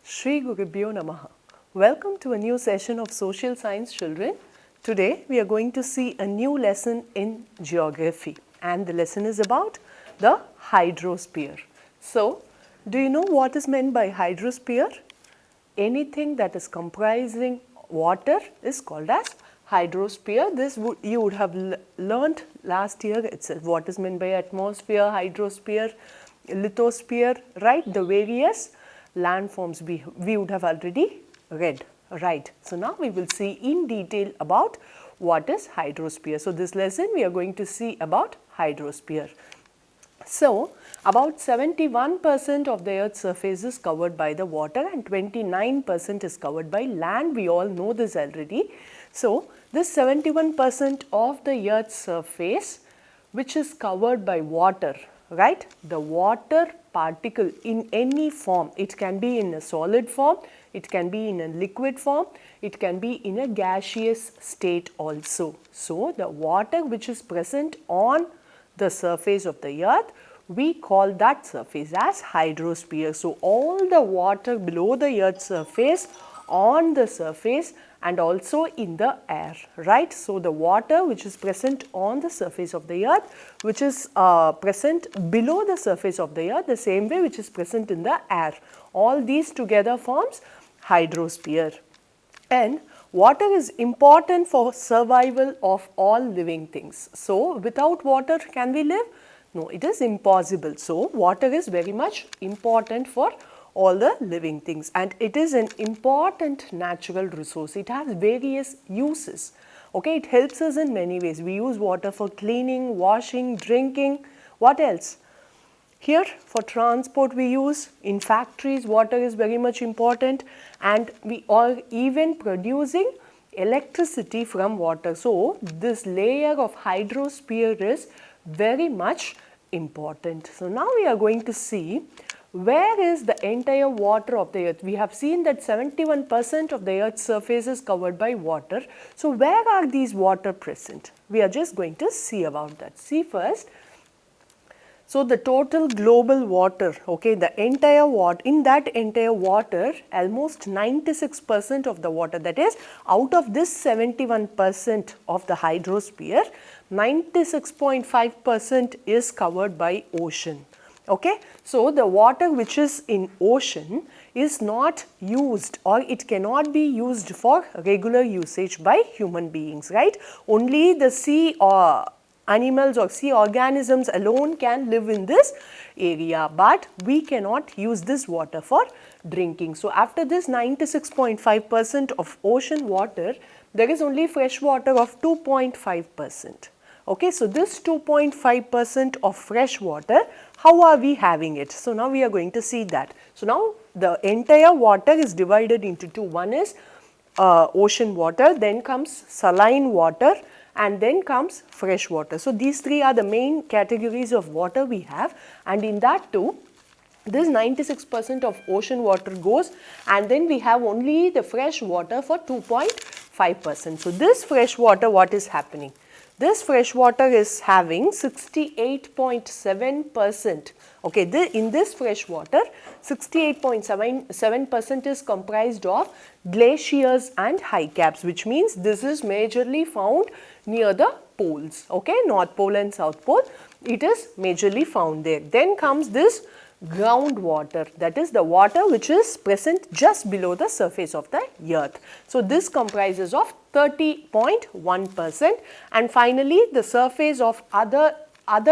Shri Gurubhyo Namaha. Welcome to a new session of Social Science Children. Today we are going to see a new lesson in geography, and the lesson is about the hydrosphere. So, do you know what is meant by hydrosphere? Anything that is comprising water is called as hydrosphere. This you would have learnt last year itself. What is meant by atmosphere, hydrosphere, lithosphere, right? The various landforms we would have already read, right? So now we will see in detail about what is hydrosphere. So this lesson we are going to see about hydrosphere. So, about 71% of the Earth's surface is covered by the water and 29% is covered by land. We all know this already. So, this 71% of the Earth's surface which is covered by water, right? The water particle in any form, it can be in a solid form, it can be in a liquid form, it can be in a gaseous state also. So, the water which is present on the surface of the earth, we call that surface as hydrosphere. So, all the water below the earth's surface, on the surface and also in the air, right. So, the water which is present on the surface of the earth, which is present below the surface of the earth, the same way which is present in the air, all these together forms hydrosphere. And water is important for survival of all living things. So, without water can we live? No, it is impossible. So, water is very much important for all the living things, and it is an important natural resource. It has various uses. Okay, it helps us in many ways. We use water for cleaning, washing, drinking. What else? Here for transport we use, in factories water is very much important, and we are even producing electricity from water. So, this layer of hydrosphere is very much important. So, now we are going to see where is the entire water of the earth. We have seen that 71% of the earth's surface is covered by water. So, where are these water present? We are just going to see about that. See first. So, the total global water, okay, the entire water, in that entire water, almost 96% of the water, that is out of this 71% of the hydrosphere, 96.5% is covered by ocean. Okay. So, the water which is in ocean is not used, or it cannot be used for regular usage by human beings, right. Only the sea or animals or sea organisms alone can live in this area, but we cannot use this water for drinking. So, after this 96.5% of ocean water, there is only fresh water of 2.5%. Okay, so, this 2.5% of fresh water, how are we having it? So, now we are going to see that. So, now the entire water is divided into two. One is ocean water, then comes saline water, and then comes fresh water. So, these three are the main categories of water we have, and in that too, this 96% of ocean water goes, and then we have only the fresh water for 2.5%. So, this fresh water, what is happening? This fresh water is having 68.7%. Okay, in this fresh water, 68.7% is comprised of glaciers and high caps, which means this is majorly found near the poles, okay, North Pole and South Pole, it is majorly found there. Then comes this groundwater, that is the water which is present just below the surface of the earth. So, this comprises of 30.1%, and finally, the surface of other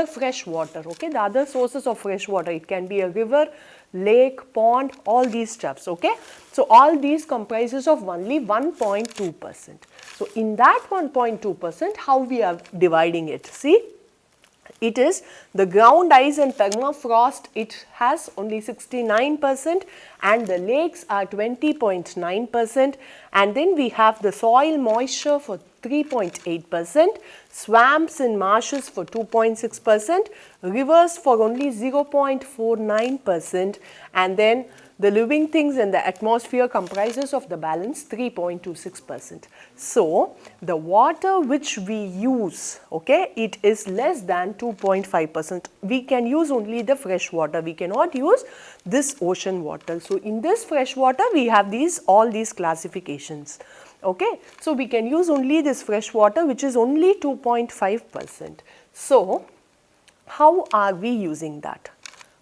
fresh water, okay, the other sources of fresh water, it can be a river, lake, pond, all these stuffs, okay. So, all these comprises of only 1.2%. So, in that 1.2%, how we are dividing it? See, it is the ground ice and permafrost, it has only 69%, and the lakes are 20.9%, and then we have the soil moisture for 3.8%, swamps and marshes for 2.6%, rivers for only 0.49%, and then the living things in the atmosphere comprises of the balance 3.26%. So, the water which we use, okay, it is less than 2.5%. We can use only the fresh water. We cannot use this ocean water. So, in this fresh water, we have all these classifications. Okay, so we can use only this fresh water, which is only 2.5%. So, how are we using that?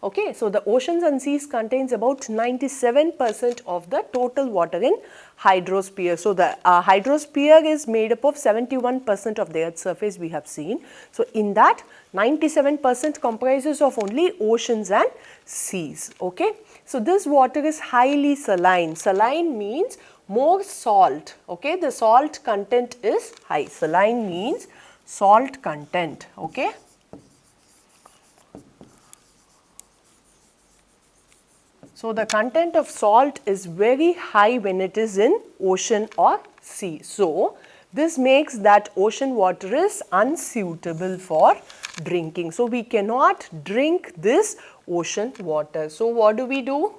Okay, so the oceans and seas contains about 97% of the total water in hydrosphere. So, the hydrosphere is made up of 71% of the earth's surface we have seen. So, in that 97% comprises of only oceans and seas. Okay, so this water is highly saline. Saline means more salt. Okay, the salt content is high. Saline means salt content. Okay. So, the content of salt is very high when it is in ocean or sea. So, this makes that ocean water is unsuitable for drinking. So, we cannot drink this ocean water. So, what do?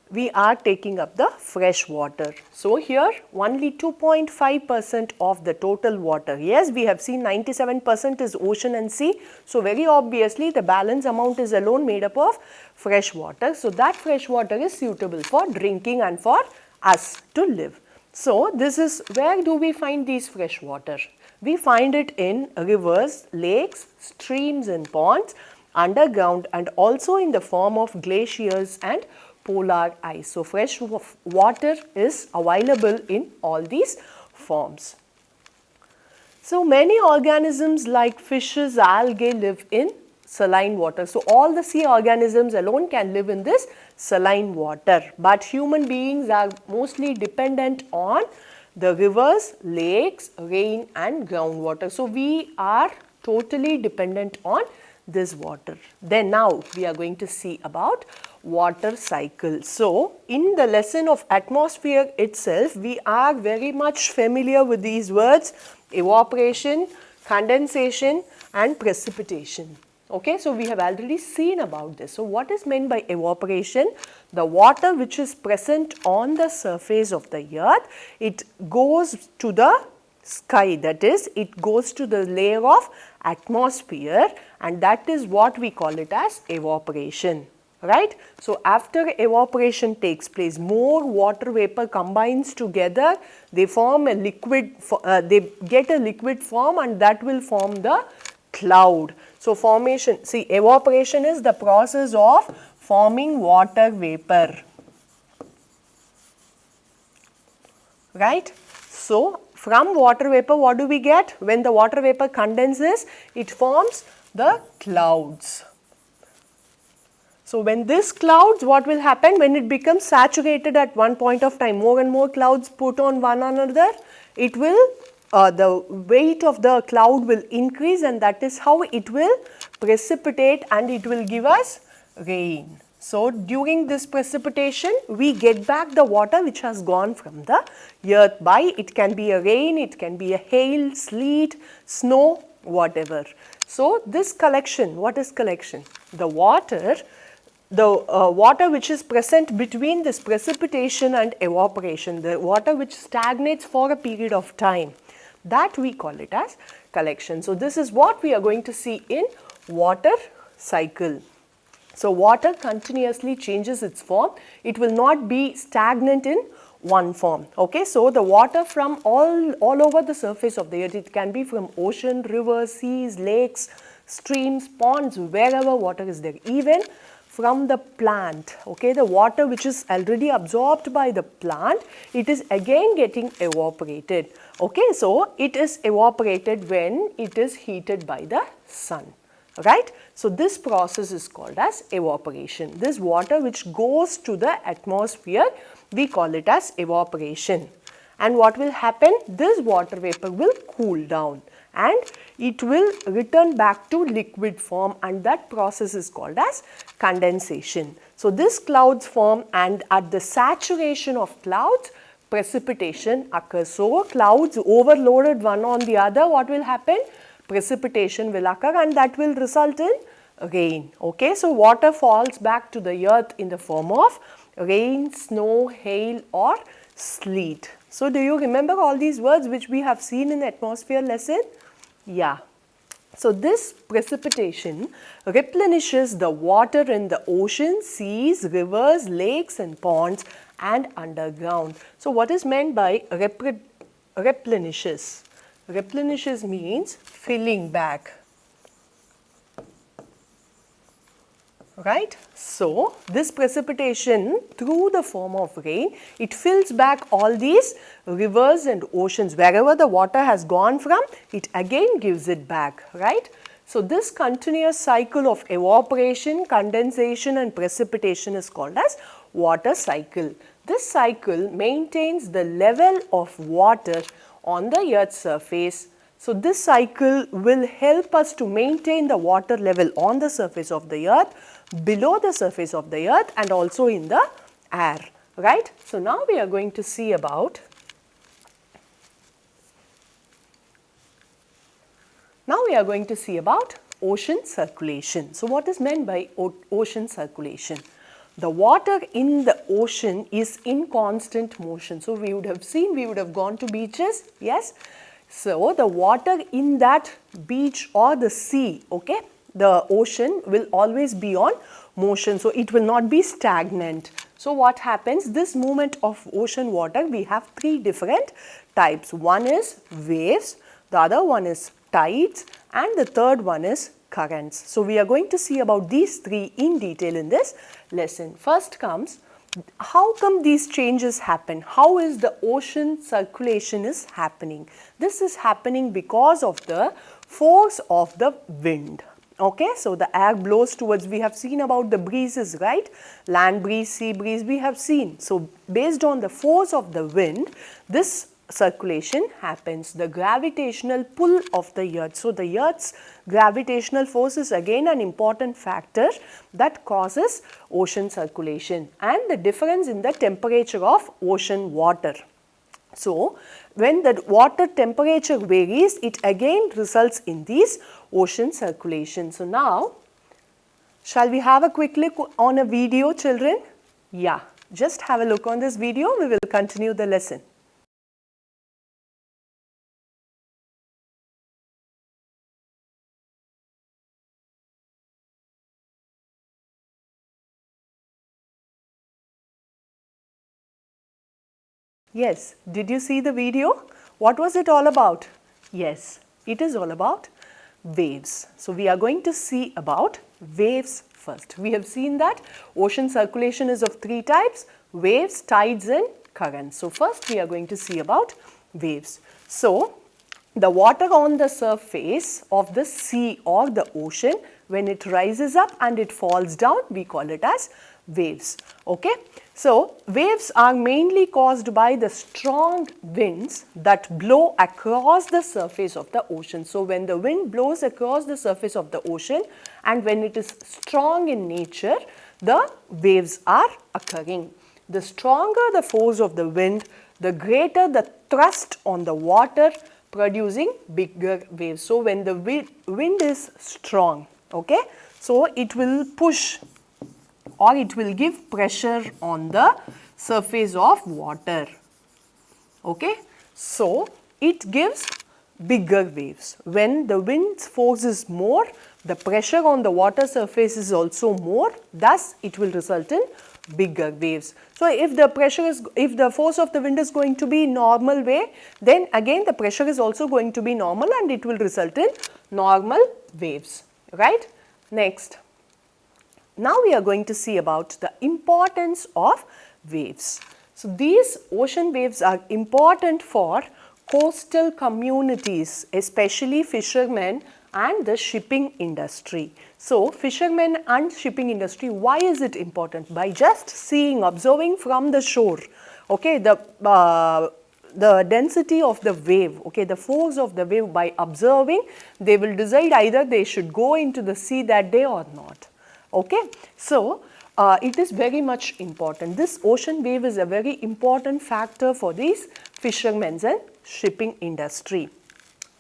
We are taking up the fresh water. So, here only 2.5% of the total water. Yes, we have seen 97% is ocean and sea. So, very obviously the balance amount is alone made up of fresh water. So, that fresh water is suitable for drinking and for us to live. So, this is where do we find these fresh water? We find it in rivers, lakes, streams and ponds, underground and also in the form of glaciers and polar ice. So, fresh water is available in all these forms. So, many organisms like fishes, algae live in saline water. So, all the sea organisms alone can live in this saline water, but human beings are mostly dependent on the rivers, lakes, rain and groundwater. So, we are totally dependent on this water. Then now we are going to see about water cycle. So, in the lesson of atmosphere itself, we are very much familiar with these words: evaporation, condensation and precipitation. Okay, so we have already seen about this. So, what is meant by evaporation? The water which is present on the surface of the earth, it goes to the sky, that is, it goes to the layer of atmosphere, and that is what we call it as evaporation, right. So, after evaporation takes place, more water vapor combines together, they form a liquid, they get a liquid form and that will form the cloud. So, formation, see, evaporation is the process of forming water vapor, right. So, from water vapor what do we get? When the water vapor condenses, it forms the clouds. So, when this clouds, what will happen? When it becomes saturated at one point of time, more and more clouds put on one another, it will, the weight of the cloud will increase, and that is how it will precipitate and it will give us rain. So, during this precipitation, we get back the water which has gone from the earth by, it can be a rain, it can be a hail, sleet, snow, whatever. So, this collection, what is collection? The water which is present between this precipitation and evaporation, the water which stagnates for a period of time, that we call it as collection. So, this is what we are going to see in water cycle. So, water continuously changes its form, it will not be stagnant in one form. Okay. So, the water from all over the surface of the earth, it can be from ocean, rivers, seas, lakes, streams, ponds, wherever water is there, even from the plant. Okay. The water which is already absorbed by the plant, it is again getting evaporated. Okay. So, it is evaporated when it is heated by the sun, right. So, this process is called as evaporation. This water which goes to the atmosphere, we call it as evaporation. And what will happen? This water vapor will cool down and it will return back to liquid form, and that process is called as condensation. So, this clouds form, and at the saturation of clouds, precipitation occurs. So, clouds overloaded one on the other, what will happen? Precipitation will occur, and that will result in rain. Okay, so water falls back to the earth in the form of rain, snow, hail or sleet. So do you remember all these words which we have seen in the atmosphere lesson? Yeah. So this precipitation replenishes the water in the ocean, seas, rivers, lakes and ponds and underground. So what is meant by replenishes? Replenishes means filling back. Right? So this precipitation through the form of rain, it fills back all these rivers and oceans. Wherever the water has gone from, it again gives it back, right? So this continuous cycle of evaporation, condensation and precipitation is called as water cycle. This cycle maintains the level of water on the earth's surface. So this cycle will help us to maintain the water level on the surface of the earth, below the surface of the earth and also in the air, right? So now we are going to see about ocean circulation. So what is meant by ocean circulation? The water in the ocean is in constant motion. So we would have seen, we would have gone to beaches, yes. So the water in that beach or the sea, okay, the ocean will always be on motion. So it will not be stagnant. So what happens? This movement of ocean water, we have three different types. One is waves, the other one is tides and the third one is currents. So we are going to see about these three in detail in this lesson. First comes, how come these changes happen? How is the ocean circulation is happening? This is happening because of the force of the wind. Okay, so the air blows towards, we have seen about the breezes, right? Land breeze, sea breeze, we have seen. So based on the force of the wind, this circulation happens. The gravitational pull of the earth. So the earth's gravitational force is again an important factor that causes ocean circulation and the difference in the temperature of ocean water. So when the water temperature varies, it again results in these ocean circulation. So now, shall we have a quick look on a video, children? Yeah, just have a look on this video. We will continue the lesson. Yes, did you see the video? What was it all about? Yes, it is all about waves. So we are going to see about waves first. We have seen that ocean circulation is of three types: waves, tides and currents. So first we are going to see about waves. So the water on the surface of the sea or the ocean, when it rises up and it falls down, we call it as waves. Okay. So waves are mainly caused by the strong winds that blow across the surface of the ocean. So when the wind blows across the surface of the ocean and when it is strong in nature, the waves are occurring. The stronger the force of the wind, the greater the thrust on the water, producing bigger waves. So when the wind is strong, okay, so it will push or it will give pressure on the surface of water. Okay, so it gives bigger waves. When the wind's force is more, the pressure on the water surface is also more, thus it will result in bigger waves. So if the force of the wind is going to be normal way, then again the pressure is also going to be normal and it will result in normal waves, right? Next. Now we are going to see about the importance of waves. So these ocean waves are important for coastal communities, especially fishermen and the shipping industry. So fishermen and shipping industry, why is it important? By just seeing, observing from the shore, okay, the density of the wave, okay, the force of the wave, by observing, they will decide either they should go into the sea that day or not. Okay, so it is very much important. This ocean wave is a very important factor for these fishermen and shipping industry.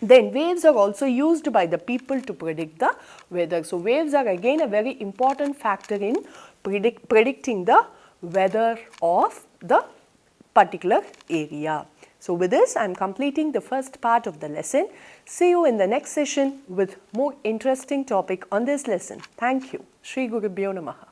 Then waves are also used by the people to predict the weather. So waves are again a very important factor in predicting the weather of the particular area. So with this, I am completing the first part of the lesson. See you in the next session with more interesting topic on this lesson. Thank you. Shri Gurubhyo Namaha.